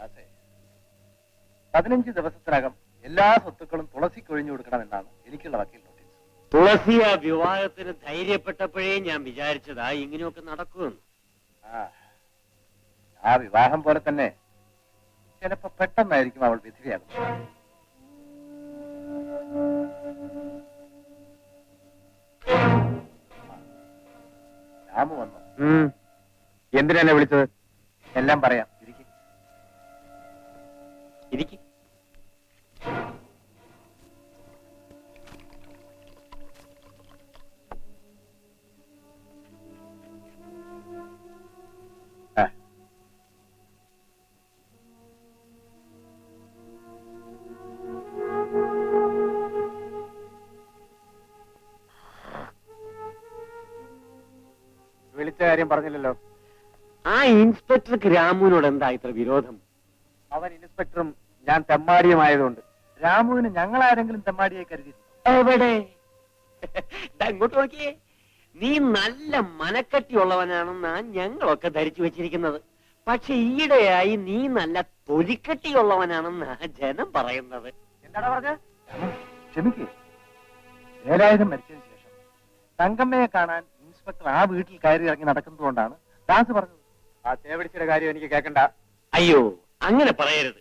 അതെ, 15 ദിവസത്തിനകം എല്ലാ സ്വത്തുക്കളും തുളസിക്ക് ഒഴിഞ്ഞു കൊടുക്കണമെന്നാണ് എനിക്കുള്ള വക്കീൽ നോട്ടീസ്. തുളസി ആ വിവാഹത്തിന് ധൈര്യപ്പെട്ടപ്പോഴേ ഞാൻ വിചാരിച്ചതാ ഇങ്ങനെയൊക്കെ നടക്കുമെന്ന്. ആ വിവാഹം പോലെ തന്നെ ചിലപ്പോ പെട്ടെന്നായിരിക്കും അവൾ വിധവയാകുന്നത്. രാമു വന്നു. എന്തിനാ എന്നെ വിളിച്ചത്? എല്ലാം പറയാം, ഇരിക്കും. ഇരിക്കും. വിളിച്ച കാര്യം പറഞ്ഞില്ലല്ലോ. ആ ഇൻസ്പെക്ടർക്ക് രാമുവിനോട് എന്താ ഇത്ര വിരോധം? അവൻ ഇൻസ്പെക്ടറും ഞാൻ തെമ്മാടിയുമായതുകൊണ്ട്. രാമുവിന് ഞങ്ങൾ ആരെങ്കിലും തെമ്മാടിയായി കരുതി? എവിടെ? അങ്ങോട്ട് നോക്കിയേ. നീ നല്ല മനക്കട്ടിയുള്ളവനാണെന്നാ ഞങ്ങളൊക്കെ ധരിച്ചു വെച്ചിരിക്കുന്നത്. പക്ഷെ ഈയിടെയായി നീ നല്ല തൊലിക്കട്ടിയുള്ളവനാണെന്നാ ജനം പറയുന്നത്. എന്താടാ പറഞ്ഞ? ക്ഷമിക്കേ, വേലായുധം മരിച്ചതിന് ശേഷം തങ്കമ്മയെ കാണാൻ ഇൻസ്പെക്ടർ ആ വീട്ടിൽ കയറി ഇറങ്ങി നടക്കുന്നതുകൊണ്ടാണ് ദാസ് പറഞ്ഞത്. ആ തേവിടിച്ചിയുടെ കാര്യം എനിക്ക് കേൾക്കണ്ട. അയ്യോ, അങ്ങനെ പറയരുത്.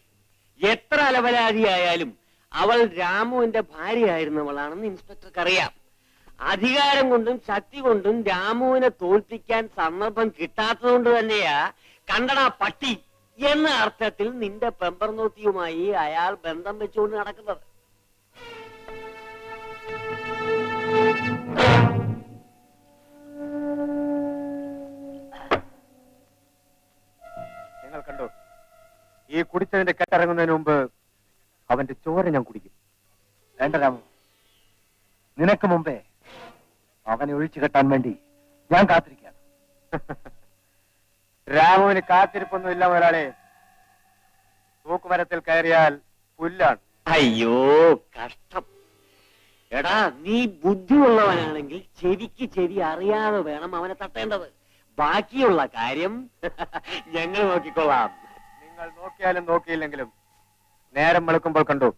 എത്ര അലവലാതിയായാലും അവൾ രാമുവിന്റെ ഭാര്യയായിരുന്നവളാണെന്ന് ഇൻസ്പെക്ടർക്ക് അറിയാം. അധികാരം കൊണ്ടും ശക്തി കൊണ്ടും രാമുവിനെ തോൽപ്പിക്കാൻ സന്ദർഭം കിട്ടാത്തതുകൊണ്ട് തന്നെയാ കണ്ടടാ പട്ടി എന്ന അർത്ഥത്തിൽ നിന്റെ പെമ്പർനോത്തിയുമായി അയാൾ ബന്ധം വെച്ചുകൊണ്ട് നടക്കുന്നത്. നിങ്ങൾ കണ്ടോ, ഈ കുടിച്ചതിന്റെ കെട്ടിറങ്ങുന്നതിന് മുമ്പ് അവന്റെ ചോര ഞാൻ കുടിക്കും. വേണ്ട രാമു, നിനക്ക് മുമ്പേ അവനെ ഒഴിച്ചു കെട്ടാൻ വേണ്ടി ഞാൻ കാത്തിരിക്കുകയാണ്. രാമുവിന് കാത്തിരിപ്പൊന്നുമില്ല മുതലാളി. തൂക്കുമരത്തിൽ കയറിയാൽ പുല്ലാണ്. അയ്യോ കഷ്ടം. എടാ, നീ ബുദ്ധിയുള്ളവനാണെങ്കിൽ ചെവിക്ക് ചെവി അറിയാതെ വേണം അവനെ തട്ടേണ്ടത്. ബാക്കിയുള്ള കാര്യം ഞങ്ങൾ നോക്കിക്കൊള്ളാം. നിങ്ങൾ നോക്കിയാലും നോക്കിയില്ലെങ്കിലും നേരം വെളുക്കുമ്പോൾ കണ്ടു,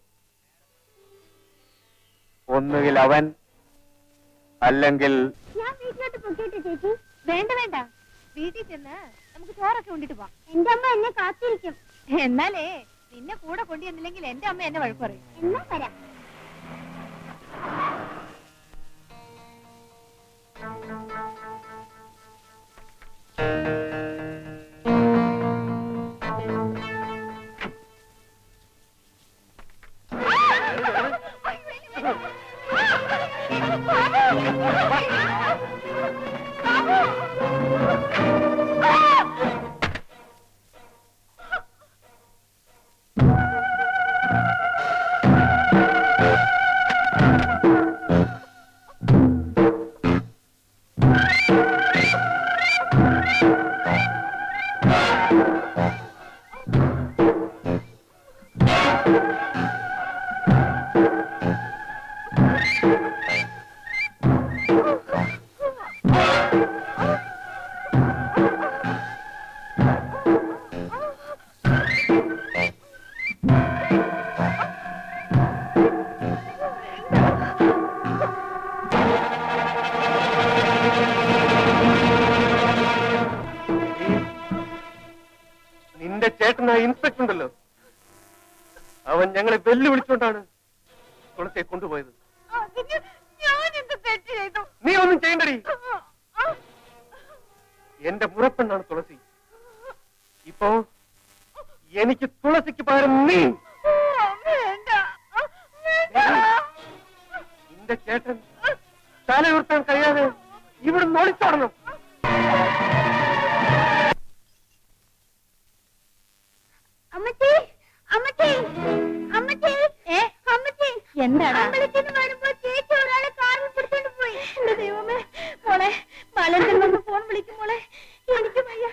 ഒന്നുകിൽ അവൻ അല്ലെങ്കിൽ ഞാൻ വീട്ടിലോട്ട് പൊക്കിയിട്ട് ചേച്ചി. വേണ്ട വേണ്ട, വീട്ടിൽ ചെന്ന് നമുക്ക് ചോറൊക്കെ കൊണ്ടിട്ട് പോവാം. എന്റെ അമ്മ എന്നെ കാത്തിരിക്കും. എന്നാലേ നിന്നെ കൂടെ കൊണ്ടുവന്നില്ലെങ്കിൽ എന്റെ അമ്മ എന്നെ വഴക്ക് പറയും. എന്നാ വരാം. നിന്റെ ചേട്ടനായ ഇൻസ്പെക്ടർ ഉണ്ടല്ലോ, അവൻ ഞങ്ങളെ വെല്ലുവിളിച്ചുകൊണ്ടാണ് തുളസിയെ കൊണ്ടുപോയത്. നീ ഒന്നും ചെയ്യണ്ടടി. എന്റെ മുറപ്പെണ്ണാണ് തുളസി. ഇപ്പോ എനിക്ക് തുളസിക്ക് പകരം നീ. നിന്റെ ചേട്ടൻ തലയുർത്താൻ കഴിയാതെ ഇവിടുന്ന് ഒളിച്ചോടണം. അമ്മച്ചി, അമ്മച്ചി, അമ്മച്ചി, അമ്മച്ചി, എന്താണ്? അമ്പലത്തിൽ വരുമ്പോ ചേച്ചി ഒരാളെ കാറിൽ പിടിച്ചോണ്ട് പോയി. എന്റെ ദൈവമേ, മോളെ ബാലത്തിൽ വന്ന് ഫോൺ വിളിക്കും മോളെ, എനിക്ക് വയ്യ.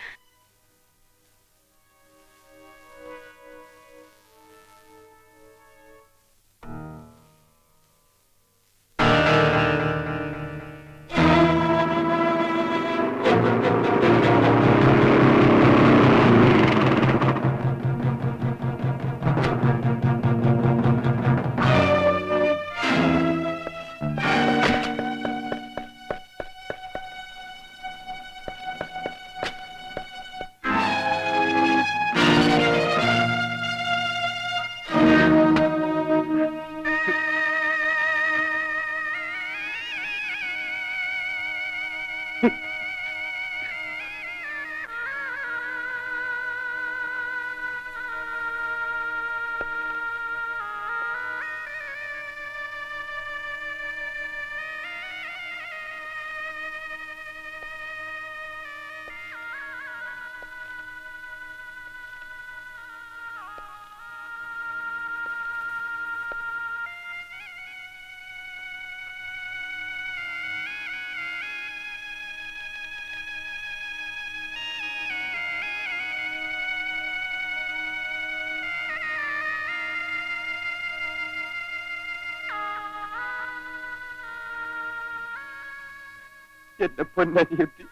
എന്റെ പൊന്നനിയെത്തി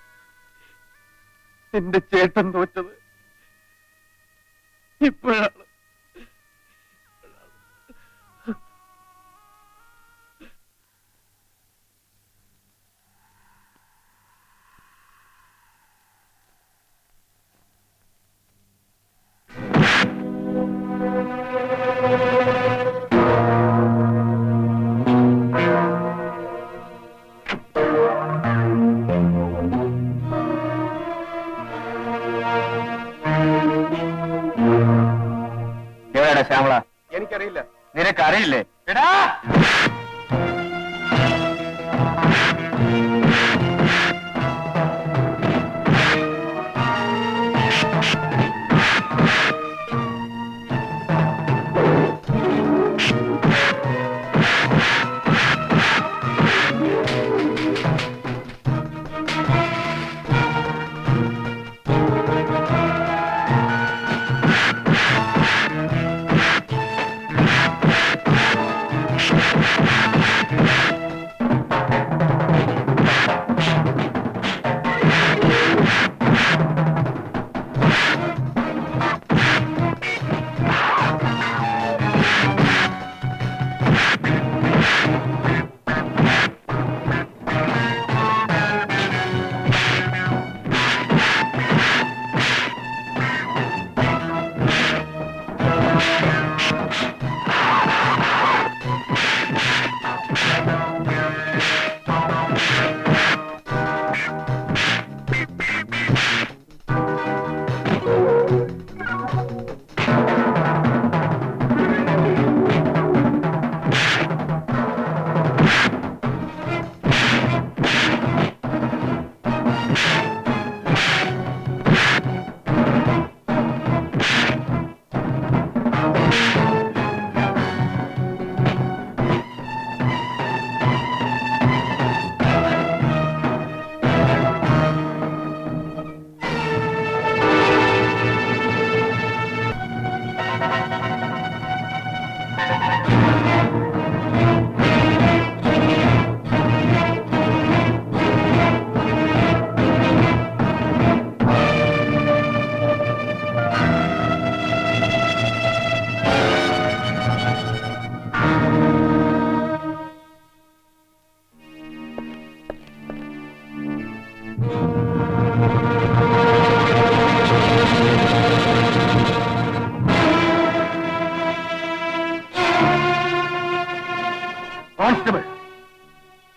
എന്റെ ചേട്ടൻ തോറ്റത് ഇപ്പോഴാണ്. ശ്യാമള, എനിക്കറിയില്ല. നിനക്കറിയില്ലേ? എടാ, കോൺസ്റ്റബിൾ,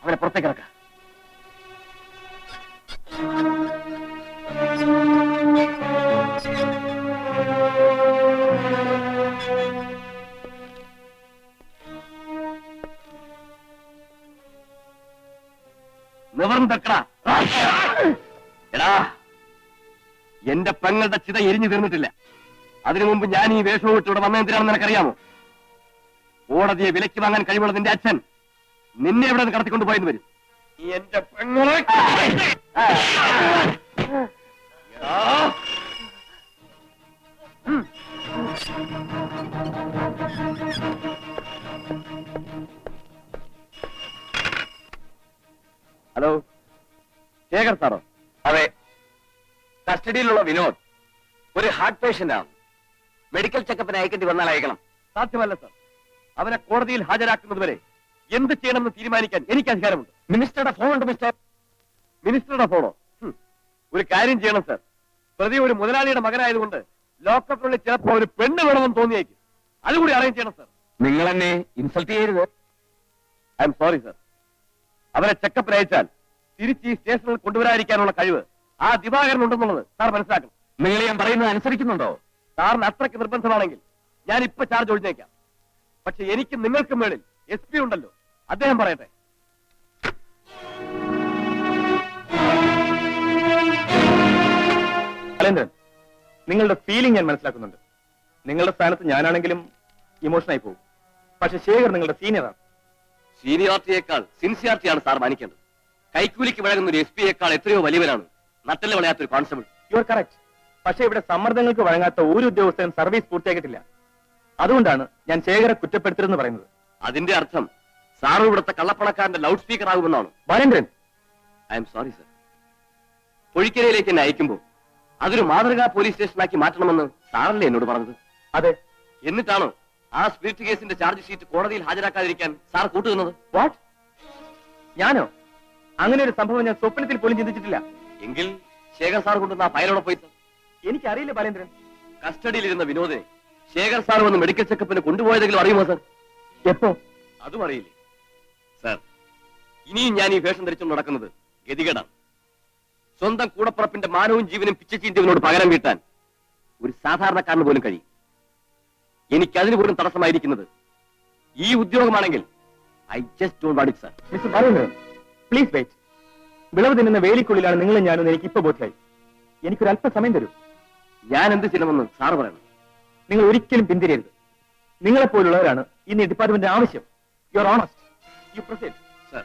അവനെ പുറത്തേക്ക് ഇറക്കാം. നിവർന്നക്കടാ. എടാ, എന്റെ പെങ്ങളുടെ ചിത എരിഞ്ഞു തീർന്നിട്ടില്ല. അതിനു മുമ്പ് ഞാൻ ഈ വേഷവും ഇട്ട് ഇവിടെ വന്നതെന്തിനാണെന്ന് നിനക്കറിയാമോ? കോടതിയെ വിലയ്ക്ക് വാങ്ങാൻ കഴിവുള്ള നിന്റെ അച്ഛൻ നിന്നെ എവിടെ നിന്ന് കടത്തിക്കൊണ്ടുപോയെന്ന് വരും. നീ എന്റെ പെങ്ങളെ ഹലോ, ശേഖർ സാറോ? അതെ, കസ്റ്റഡിയിലുള്ള വിനോദ് ഒരു ഹാർട്ട് പേഷ്യന്റ് ആണ്. മെഡിക്കൽ ചെക്കപ്പിന് അയക്കേണ്ടി വന്നാൽ അയക്കണം. സാധ്യമല്ല സാർ, അവനെ കോടതിയിൽ ഹാജരാക്കുന്നത് വരെ എന്ത് ചെയ്യണമെന്ന് തീരുമാനിക്കാൻ എനിക്ക് അധികാരമുണ്ട്. മിനിസ്റ്ററുടെ ഫോൺ ഉണ്ട് മിസ്റ്റർ. മിനിസ്റ്ററുടെ ഫോണോ? ഒരു കാര്യം ചെയ്യണം സാർ, പ്രതി ഒരു മുതലാളിയുടെ മകനായതുകൊണ്ട് ലോക്കപ്പിനുള്ളിൽ ചിലപ്പോ ഒരു പെണ്ണ് വേണമെന്ന് തോന്നിയേക്കും. അതുകൂടി അറേഞ്ച് ചെയ്യണം സാർ. നിങ്ങൾ എന്നെ ഇൻസൾട്ട് ചെയ്യരുത്. I am sorry sir. അവരെ ചെക്കപ്പിന് അയച്ചാൽ തിരിച്ച് ഈ സ്റ്റേഷനിൽ കൊണ്ടുവരാതിരിക്കാനുള്ള കഴിവ് ആ ദിവാകരനുണ്ടെന്നുള്ളത് സാർ മനസ്സിലാക്കണം. നിങ്ങൾ ഞാൻ പറയുന്നത് അനുസരിക്കുന്നുണ്ടോ? സാറിന് അത്രയ്ക്ക് നിർബന്ധമാണെങ്കിൽ ഞാൻ ഇപ്പൊ ചാർജ് ഒഴിഞ്ഞേക്കാം. പക്ഷെ എനിക്ക് നിങ്ങൾക്ക് മേളിൽ SP ഉണ്ടല്ലോ, അദ്ദേഹം പറയട്ടെ. അലേന്ദ്രൻ, നിങ്ങളുടെ ഫീലിംഗ് ഞാൻ മനസ്സിലാക്കുന്നുണ്ട്. നിങ്ങളുടെ സ്ഥാനത്ത് ഞാനാണെങ്കിലും ഇമോഷനായി പോകും. പക്ഷെ ശേഖർ നിങ്ങളുടെ സീനിയറാണ്. സീനിയോറിറ്റിയേക്കാൾ സിൻസിയാരിറ്റിയാണ് സാർ മാനിക്കേണ്ടത്. കൈക്കൂലിക്ക് വഴങ്ങുന്ന ഒരു SP-യേക്കാൾ എത്രയോ വലിയവരാണ് നട്ടല് വളയാത്തൊരു കോൺസ്റ്റബിൾ. You are correct. പക്ഷെ ഇവിടെ സമ്മർദ്ദങ്ങൾക്ക് വഴങ്ങാത്ത ഒരു ഉദ്യോഗസ്ഥനും സർവീസ് പൂർത്തിയാക്കിയിട്ടില്ല. അതുകൊണ്ടാണ് ഞാൻ ശേഖരെ കുറ്റപ്പെടുത്തരുതെന്ന് പറയുന്നത്. അതിന്റെ അർത്ഥം സാറും ഇവിടുത്തെ കള്ളപ്പണക്കാരന്റെ ലൗഡ് സ്പീക്കർ ആകുമെന്നാണ്. Balendran, I'm sorry sir. പൊഴിക്കരയിലേക്ക് എന്നെ അയക്കുമ്പോൾ അതൊരു മാതൃകാ പോലീസ് സ്റ്റേഷനാക്കി മാറ്റണമെന്ന് സാറല്ലേ എന്നോട് പറഞ്ഞത്? അതെ. എന്നിട്ടാണോ ആ സ്പിരിറ്റ് കേസിന്റെ ചാർജ് ഷീറ്റ് കോടതിയിൽ ഹാജരാക്കാതിരിക്കാൻ സാർ കൂട്ടുന്നത്? വാട്ട്? ഞാനോ? അങ്ങനെ ഒരു സംഭവം ഞാൻ സ്വപ്നത്തിൽ പോലും ചിന്തിച്ചിട്ടില്ല. എങ്കിൽ ശേഖർ സാർ കൊണ്ടുവന്ന ആ ഫയലോടെ പോയി സർ. എനിക്കറിയില്ല ബാലേന്ദ്രൻ. കസ്റ്റഡിയിലിരുന്ന വിനോദിനെ ശേഖർ സാർ വന്ന് മെഡിക്കൽ ചെക്കപ്പിന് കൊണ്ടുപോയതെങ്കിലും അറിയുമോ സർ? എപ്പോ? അതും അറിയില്ലേ സർ? ഇനിയും ഞാൻ ഈ വേഷം ധരിച്ചുകൊണ്ട് നടക്കുന്നത് ഗതികേടാണ്. സ്വന്തം കൂടപ്പുറപ്പിന്റെ മാനവും ജീവനും പിച്ചച്ചീന്തിയവനോട് പകരം വീട്ടാൻ ഒരു സാധാരണക്കാരന് പോലും കഴിയും. എനിക്കതിന് പോലും തടസ്സമായിരിക്കുന്നത് ഈ ഉദ്യോഗമാണെങ്കിൽ I just don't want it sir. Mister Balendran, please wait. വിളവ് തിന്നുന്ന വേലിക്കുള്ളിലാണ് നിങ്ങളും ഞാനും എനിക്ക് ഇപ്പൊ ബോധ്യമായി. എനിക്കൊരു അല്പ സമയം തരൂ. ഞാൻ എന്ത് ചെയ്യണമെന്ന് സാറ് പറയണം. നിങ്ങൾ ഒരിക്കലും പിന്തിരിയരുത്. നിങ്ങളെപ്പോലുള്ളവരാണ് ഇന്ന് ഈ ഡിപ്പാർട്ട്മെന്റിന്റെ ആവശ്യം. You are honest. You proceed sir.